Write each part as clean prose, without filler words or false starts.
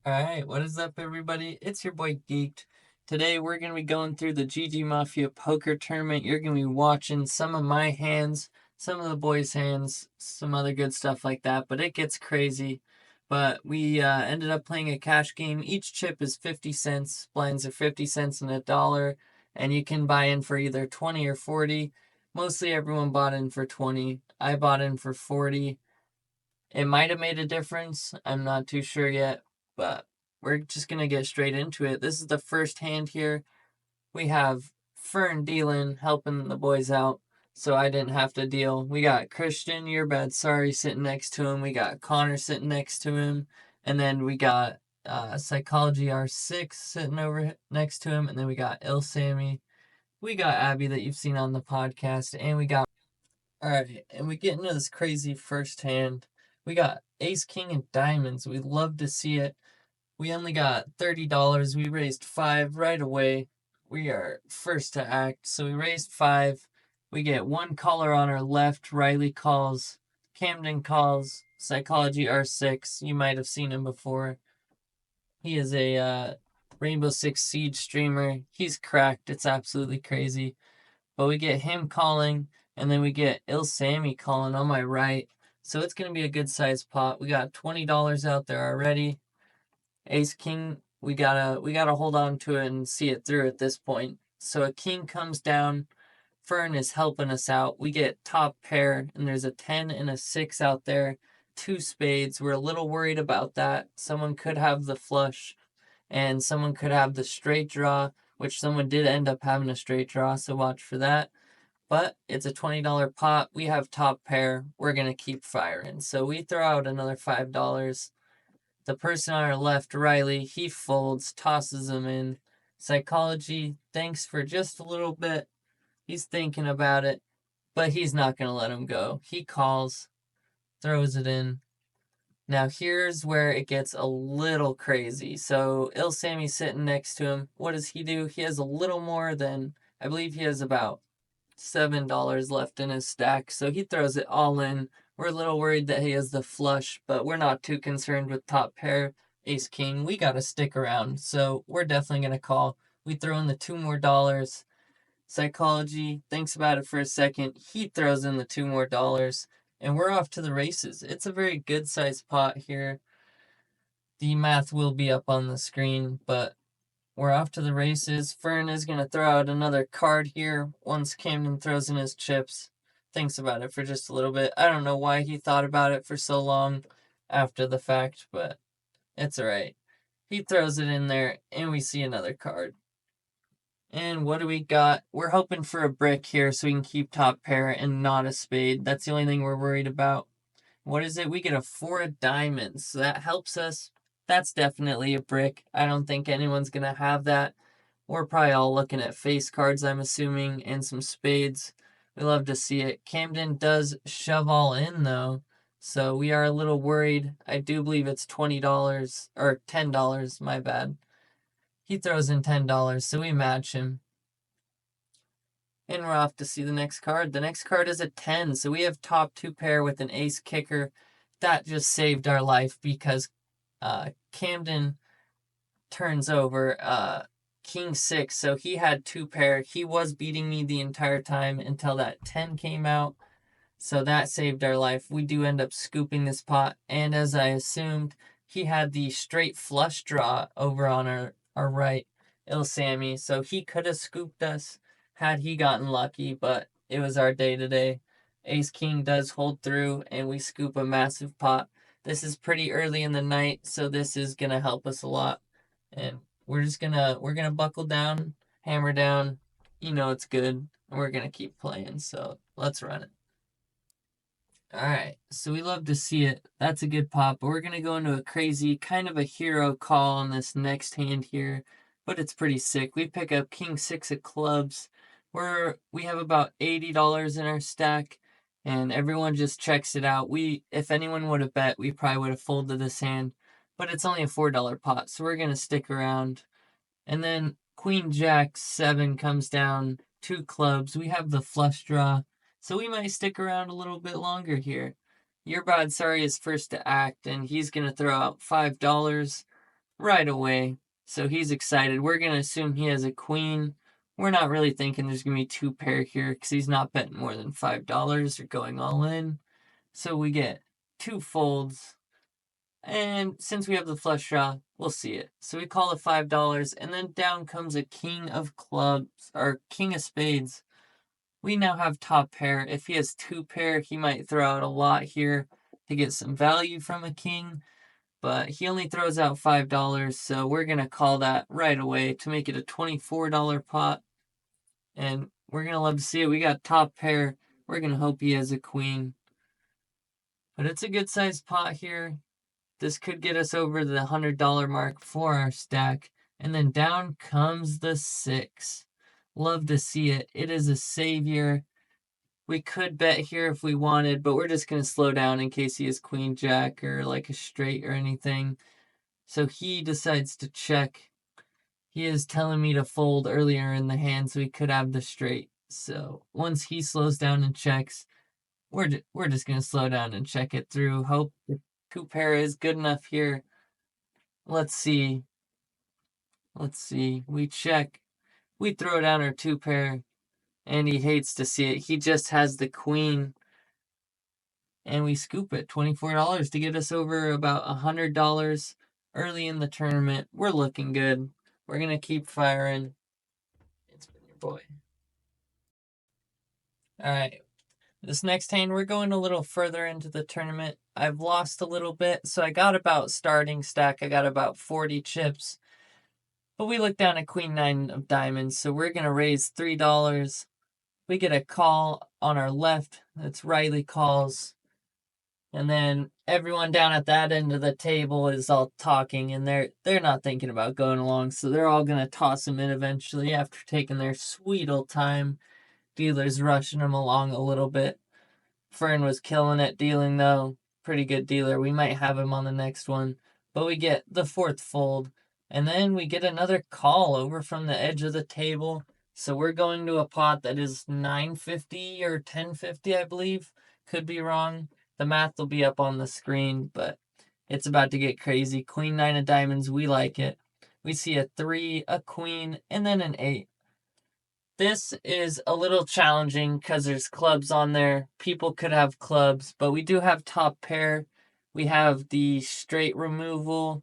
Alright, what is up, everybody? It's your boy Geekd. Today we're going to be going through the GG Mafia poker tournament. You're going to be watching some of my hands, some of the boys' hands, some other good stuff like that, but it gets crazy. But we ended up playing a cash game. Each chip is 50 cents. Blinds are 50 cents and $1, and you can buy in for either 20 or 40. Mostly everyone bought in for 20. I bought in for 40. It might have made a difference. I'm not too sure yet, but we're just going to get straight into it. This is the first hand here. We have Fern dealing, helping the boys out, so I didn't have to deal. We got Christian, your bad, sorry, sitting next to him. We got Connor sitting next to him. And then we got Psychology R6 sitting over next to him. And then we got Il Sammy. We got Abby that you've seen on the podcast. And we got Alright, and we get into this crazy first hand. We got Ace King and Diamonds. We love to see it. We only got $30. We raised 5 right away. We are first to act, so we raised 5. We get one caller on our left. Riley calls. Camden calls. Psychology R6. You might have seen him before. He is a Rainbow Six Siege streamer. He's cracked. It's absolutely crazy. But we get him calling, and then we get Il Sammy calling on my right. So it's gonna be a good sized pot. We got $20 out there already. Ace King, we gotta hold on to it and see it through at this point. So a king comes down. Fern is helping us out. We get top pair, and there's a 10 and a 6 out there. 2 spades. We're a little worried about that. Someone could have the flush, and someone could have the straight draw, which someone did end up having a straight draw, so watch for that. But it's a $20 pot. We have top pair. We're going to keep firing. So we throw out another $5. The person on our left, Riley, he folds, tosses them in. Psychology, thanks for just a little bit. He's thinking about it, but he's not going to let him go. He calls, throws it in. Now here's where it gets a little crazy. So Il Sammy's sitting next to him. What does he do? He has a little more than, I believe he has about $7 left in his stack, so he throws it all in. We're a little worried that he has the flush, but we're not too concerned with top pair, ace king. We gotta stick around, so we're definitely gonna call. We throw in the $2 more. Psychology thinks about it for a second. He throws in the $2 more, and we're off to the races. It's a very good sized pot here. The math will be up on the screen, but we're off to the races. Fern is going to throw out another card here once Camden throws in his chips. Thinks about it for just a little bit. I don't know why he thought about it for so long after the fact, but it's alright. He throws it in there, and we see another card. And what do we got? We're hoping for a brick here so we can keep top pair and not a spade. That's the only thing we're worried about. What is it? We get a 4 of diamonds. So that helps us. That's definitely a brick. I don't think anyone's going to have that. We're probably all looking at face cards, I'm assuming, and some spades. We love to see it. Camden does shove all in, though. So we are a little worried. I do believe it's $20 or $10, my bad. He throws in $10, so we match him. And we're off to see the next card. The next card is a 10, so we have top 2 pair with an ace kicker. That just saved our life because Camden turns over king 6, so he had 2 pair. He was beating me the entire time until that 10 came out, so that saved our life. We do end up scooping this pot, and as I assumed, he had the straight flush draw over on our right, Il Sammy, so he could have scooped us had he gotten lucky, but it was our day today. Ace King does hold through, and we scoop a massive pot. This is pretty early in the night, so this is gonna help us a lot. And we're gonna buckle down, hammer down. You know it's good, and we're gonna keep playing. So let's run it. All right, so we love to see it. That's a good pop, but we're gonna go into a crazy kind of a hero call on this next hand here, but it's pretty sick. We pick up King 6 of clubs. We have about $80 in our stack, and everyone just checks it out. If anyone would have bet, we probably would have folded this hand, but it's only a $4 pot, so we're gonna stick around. And then Queen Jack 7 comes down, 2 clubs. We have the flush draw, so we might stick around a little bit longer here. Your bad sorry is first to act, and he's gonna throw out $5. right away. So he's excited. We're going to assume he has a queen. We're not really thinking there's going to be 2 pair here because he's not betting more than $5 or going all in. So we get 2 folds. And since we have the flush draw, we'll see it. So we call it $5, and then down comes a king of clubs, or king of spades. We now have top pair. If he has 2 pair, he might throw out a lot here to get some value from a king, but he only throws out $5, so we're going to call that right away to make it a $24 pot. And we're going to love to see it. We got top pair. We're going to hope he has a queen. But it's a good sized pot here. This could get us over the $100 mark for our stack. And then down comes the 6. Love to see it. It is a savior. We could bet here if we wanted, but we're just going to slow down in case he has queen jack or like a straight or anything. So he decides to check. He is telling me to fold earlier in the hand so he could have the straight. So once he slows down and checks, we're just going to slow down and check it through. Hope the 2 pair is good enough here. Let's see. We check. We throw down our 2 pair, and he hates to see it. He just has the queen, and we scoop it. $24 to get us over about $100 early in the tournament. We're looking good. We're going to keep firing. It's been your boy. All right. This next hand, we're going a little further into the tournament. I've lost a little bit, so I got about starting stack. I got about 40 chips. But we look down at queen 9 of diamonds, so we're going to raise $3. We get a call on our left. That's Riley calls. And then everyone down at that end of the table is all talking, and they're not thinking about going along, so they're all going to toss him in eventually after taking their sweet old time. Dealer's rushing him along a little bit. Fern was killing it dealing, though. Pretty good dealer. We might have him on the next one. But we get the 4th fold. And then we get another call over from the edge of the table. So we're going to a pot that is $9.50 or $10.50, I believe. Could be wrong. The math will be up on the screen, but it's about to get crazy. Queen 9 of diamonds, we like it. We see a 3, a queen, and then an 8. This is a little challenging because there's clubs on there. People could have clubs, but we do have top pair. We have the straight removal.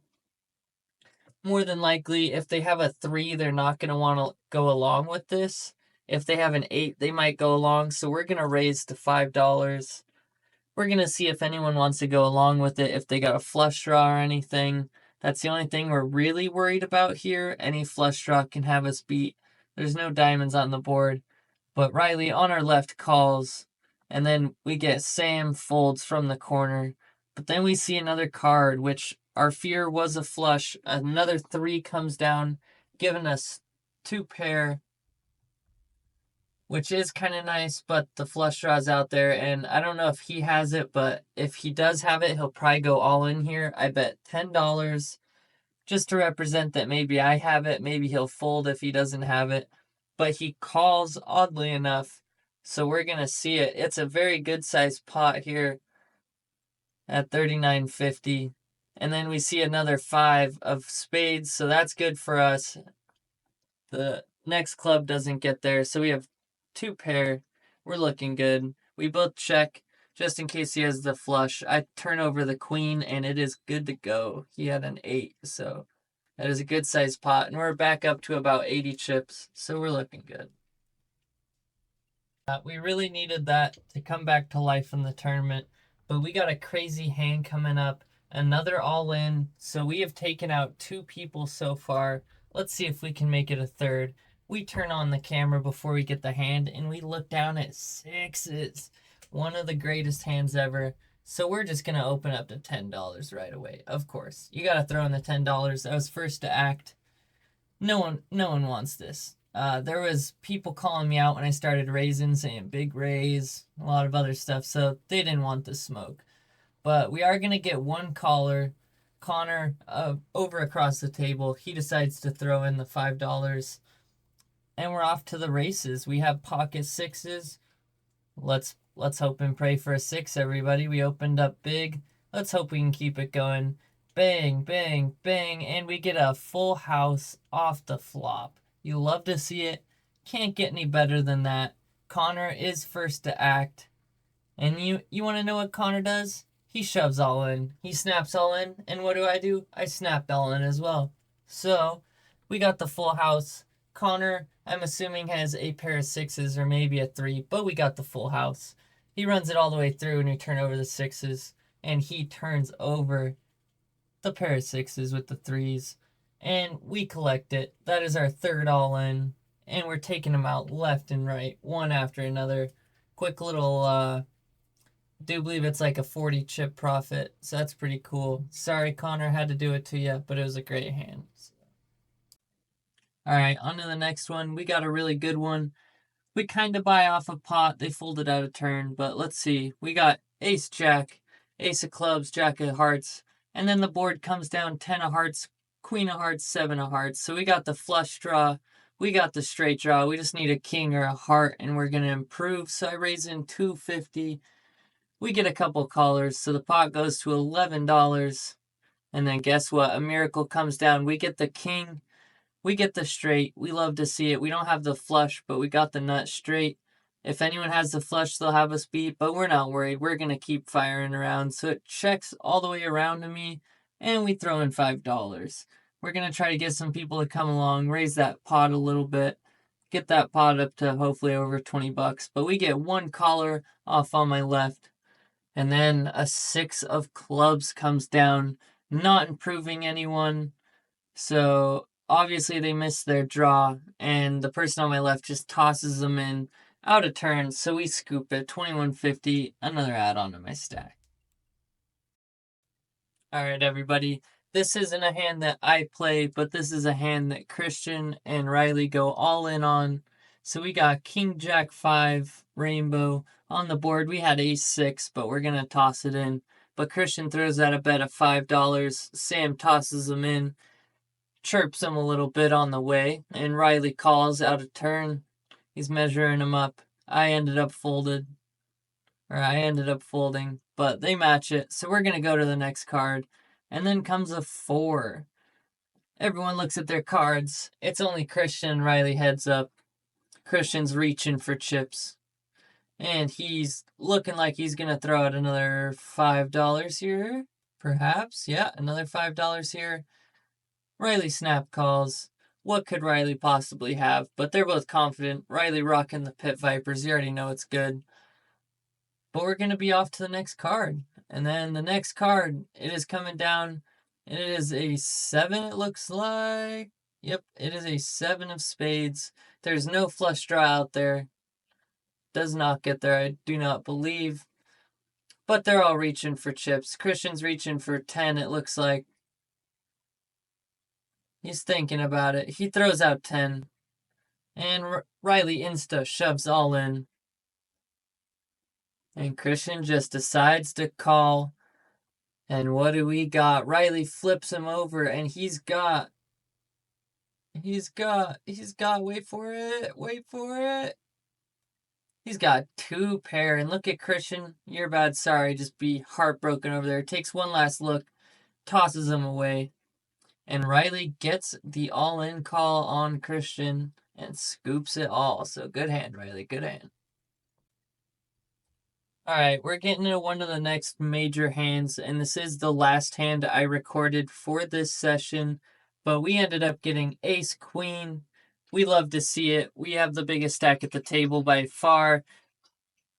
More than likely, if they have a 3, they're not going to want to go along with this. If they have an 8, they might go along. So we're going to raise to $5. We're going to see if anyone wants to go along with it, if they got a flush draw or anything. That's the only thing we're really worried about here. Any flush draw can have us beat. There's no diamonds on the board. But Riley on our left calls. And then we get Sam folds from the corner. But then we see another card, which our fear was a flush. Another 3 comes down, giving us 2 pair, which is kind of nice, but the flush draw's out there, and I don't know if he has it, but if he does have it, he'll probably go all in here. I bet $10 just to represent that maybe I have it. Maybe he'll fold if he doesn't have it, but he calls oddly enough, so we're going to see it. It's a very good sized pot here at $39.50, and then we see another 5 of spades, so that's good for us. The next club doesn't get there, so we have 2 pair. We're looking good. We both check just in case he has the flush. I turn over the queen, and it is good to go. He had an 8, so that is a good sized pot, and we're back up to about 80 chips, so we're looking good. We really needed that to come back to life in the tournament, but we got a crazy hand coming up, another all-in, so we have taken out 2 people so far. Let's see if we can make it a third. We turn on the camera before we get the hand, and we look down at 6s. One of the greatest hands ever. So we're just going to open up to $10 right away. Of course. You got to throw in the $10. I was first to act. No one wants this. There was people calling me out when I started raising, saying big raise, a lot of other stuff, so they didn't want the smoke. But we are going to get one caller, Connor, over across the table. He decides to throw in the $5, and we're off to the races. We have pocket 6s. Let's hope and pray for a 6, everybody. We opened up big. Let's hope we can keep it going. bang, bang, bang, and we get a full house off the flop. You love to see it. Can't get any better than that. Connor is first to act. And you want to know what Connor does? He shoves all in. He snaps all in. And what do? I snapped all in as well. So, we got the full house. Connor, I'm assuming, has a pair of sixes or maybe a three, but we got the full house. He runs it all the way through and we turn over the sixes. And he turns over the pair of sixes with the threes. And we collect it. That is our third all in. And we're taking them out left and right, one after another. Quick little do believe it's like a 40 chip profit, so that's pretty cool. Sorry, Connor, had to do it to you, but it was a great hand. All right, on to the next one. We got a really good one. We kind of buy off a pot. They folded out a turn, but let's see. We got ace jack, ace of clubs, jack of hearts, and then the board comes down 10 of hearts, queen of hearts, 7 of hearts. So we got the flush draw. We got the straight draw. We just need a king or a heart, and we're going to improve. So I raise in 250. We get a couple callers, so the pot goes to $11. And then guess what? A miracle comes down. We get the king. We get the straight. We love to see it. We don't have the flush, but we got the nut straight. If anyone has the flush, they'll have us beat, but we're not worried. We're going to keep firing around. So it checks all the way around to me, and we throw in $5. We're going to try to get some people to come along, raise that pot a little bit, get that pot up to hopefully over $20. But we get one caller off on my left. And then a 6 of clubs comes down, not improving anyone. So obviously they missed their draw, and the person on my left just tosses them in out of turn. So we scoop it, 2150, another add-on to my stack. All right, everybody. This isn't a hand that I play, but this is a hand that Christian and Riley go all in on. So we got King Jack 5 rainbow on the board. We had ace 6, but we're going to toss it in. But Christian throws out a bet of $5. Sam tosses them in, chirps him a little bit on the way, and Riley calls out of turn. He's measuring him up. I ended up folding, but they match it. So we're going to go to the next card. And then comes a 4. Everyone looks at their cards. It's only Christian and Riley heads up. Christian's reaching for chips. And he's looking like he's going to throw out another $5 here. Perhaps. Yeah, another $5 here. Riley snap calls. What could Riley possibly have? But they're both confident. Riley rocking the Pit Vipers. You already know it's good. But we're going to be off to the next card. And then the next card, it is coming down. And it is a 7, it looks like. Yep, it is a 7 of spades. There's no flush draw out there. Does not get there, I do not believe. But they're all reaching for chips. Christian's reaching for 10, it looks like. He's thinking about it. He throws out 10. And Riley insta shoves all in. And Christian just decides to call. And what do we got? Riley flips him over, and he's got, wait for it. He's got 2 pair, and look at Christian. You're bad, sorry, just be heartbroken over there. Takes one last look, tosses him away. And Riley gets the all-in call on Christian and scoops it all. So good hand, Riley, good hand. All right, we're getting into one of the next major hands, and this is the last hand I recorded for this session, but we ended up getting ace queen. We love to see it. We have the biggest stack at the table by far,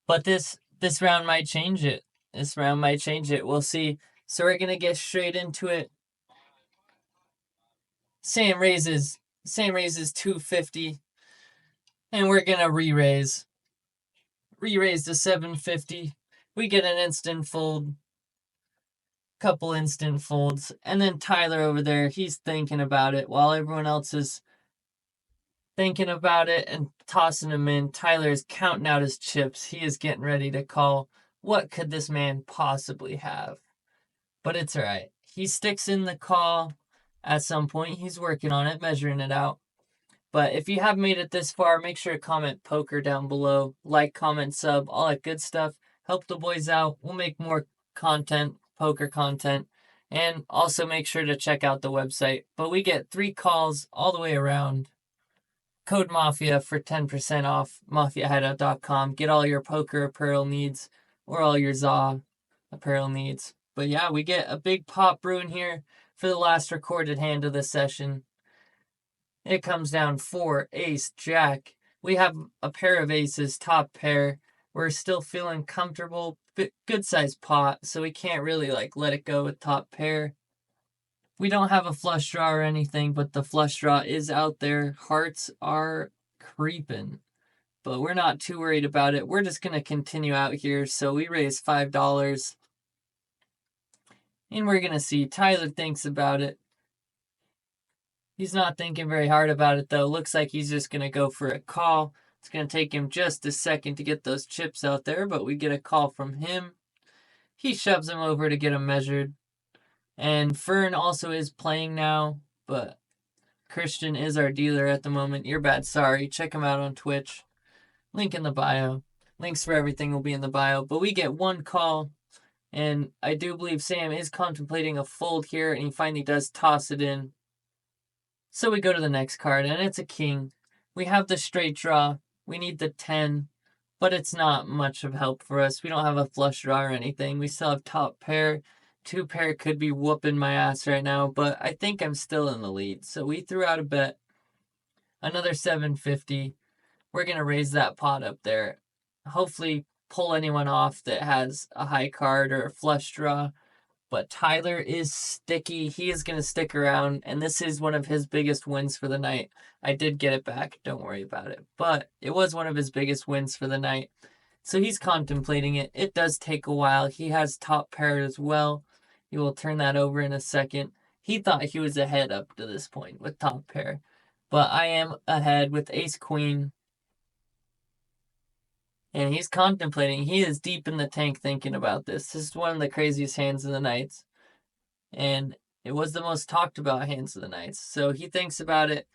but this round might change it. We'll see. So we're going to get straight into it. Sam raises 250, and we're going to re-raise to 750. We get an instant fold, couple instant folds, and then Tyler over there, he's thinking about it while everyone else is thinking about it and tossing him in. Tyler is counting out his chips. He is getting ready to call. What could this man possibly have? But it's all right. He sticks in the call at some point. He's working on it, measuring it out. But if you have made it this far, make sure to comment poker down below. Like, comment, sub, all that good stuff. Help the boys out. We'll make more content, poker content. And also make sure to check out the website. But we get 3 calls all the way around. Code Mafia for 10% off mafiahideout.com. Get all your poker apparel needs or all your ZA apparel needs. But yeah, we get a big pot brewing here for the last recorded hand of the session. It comes down 4, ace, jack. We have a pair of aces, top pair. We're still feeling comfortable, good sized pot, so we can't really let it go with top pair. We don't have a flush draw or anything, but the flush draw is out there. Hearts are creeping, but we're not too worried about it. We're just going to continue out here. So we raise $5, and we're going to see. Tyler thinks about it. He's not thinking very hard about it, though. Looks like he's just going to go for a call. It's going to take him just a second to get those chips out there, but we get a call from him. He shoves him over to get him measured. And Fern also is playing now, but Christian is our dealer at the moment. You're bad, sorry. Check him out on Twitch. Link in the bio. Links for everything will be in the bio. But we get 1 call, and I do believe Sam is contemplating a fold here, and he finally does toss it in. So we go to the next card, and it's a king. We have the straight draw. We need the 10, but it's not much of help for us. We don't have a flush draw or anything. We still have top pair. 2 pair could be whooping my ass right now, but I think I'm still in the lead. So we threw out a bet. Another $750. We're going to raise that pot up there. Hopefully pull anyone off that has a high card or a flush draw. But Tyler is sticky. He is going to stick around, and this is one of his biggest wins for the night. I did get it back. Don't worry about it. But it was one of his biggest wins for the night. So he's contemplating it. It does take a while. He has top pair as well. He will turn that over in a second. He thought he was ahead up to this point with top pair. But I am ahead with ace queen. And he's contemplating. He is deep in the tank thinking about this. This is one of the craziest hands of the night. And it was the most talked about hands of the night. So he thinks about it.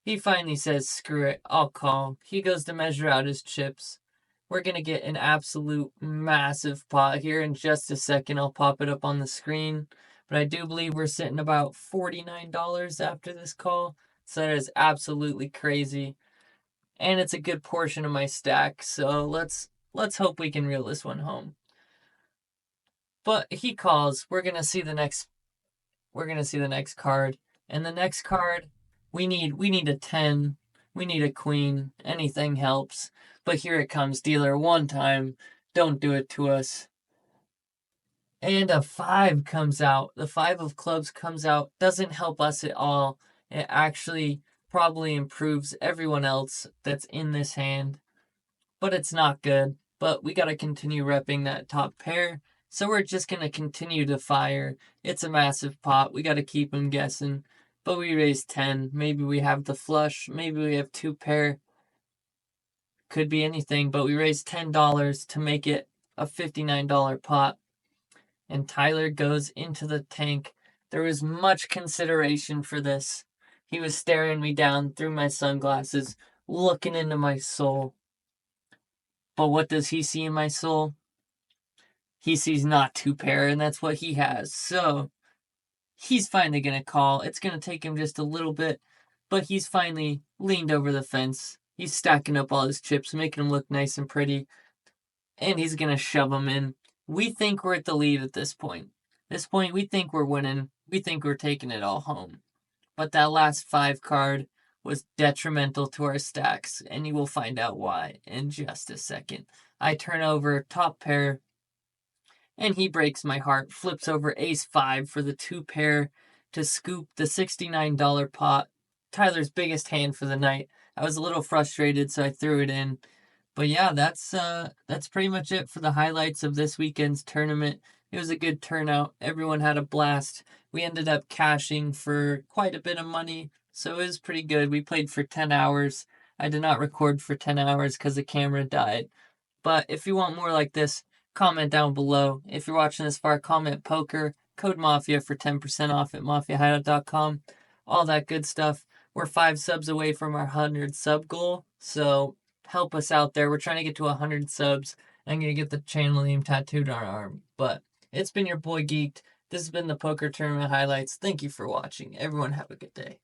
He finally says, screw it, I'll call. He goes to measure out his chips. We're going to get an absolute massive pot here in just a second. I'll pop it up on the screen. But I do believe we're sitting about $49 after this call. So that is absolutely crazy. And it's a good portion of my stack, so let's hope we can reel this one home. But he calls. We're gonna see the next card. And the next card, we need a 10. We need a queen. Anything helps. But here it comes, dealer, one time. Don't do it to us. And a 5 comes out. The 5 of clubs comes out. Doesn't help us at all. It actually probably improves everyone else that's in this hand, but it's not good. But we got to continue repping that top pair, so we're just going to continue to fire. It's a massive pot. We got to keep him guessing, but we raise 10. Maybe we have the flush. Maybe we have 2 pair. Could be anything, but we raised $10 to make it a $59 pot. And Tyler goes into the tank. There was much consideration for this. He was staring me down through my sunglasses, looking into my soul. But what does he see in my soul? He sees not 2 pair, and that's what he has. So he's finally going to call. It's going to take him just a little bit, but he's finally leaned over the fence. He's stacking up all his chips, making them look nice and pretty, and he's going to shove them in. We think we're at the lead at this point. We think we're winning. We think we're taking it all home. But that last 5 card was detrimental to our stacks, and you will find out why in just a second. I turn over top pair, and he breaks my heart. Flips over ace 5 for the 2 pair to scoop the $69 pot. Tyler's biggest hand for the night. I was a little frustrated, so I threw it in. But yeah, that's pretty much it for the highlights of this weekend's tournament. It was a good turnout. Everyone had a blast. We ended up cashing for quite a bit of money, so it was pretty good. We played for 10 hours. I did not record for 10 hours because the camera died. But if you want more like this, comment down below. If you're watching this far, comment poker, code Mafia for 10% off at mafiahideout.com. All that good stuff. We're 5 subs away from our 100 sub goal, so help us out there. We're trying to get to 100 subs. I'm going to get the channel name tattooed on our arm. But it's been your boy Geekd. This has been the poker tournament highlights. Thank you for watching. Everyone have a good day.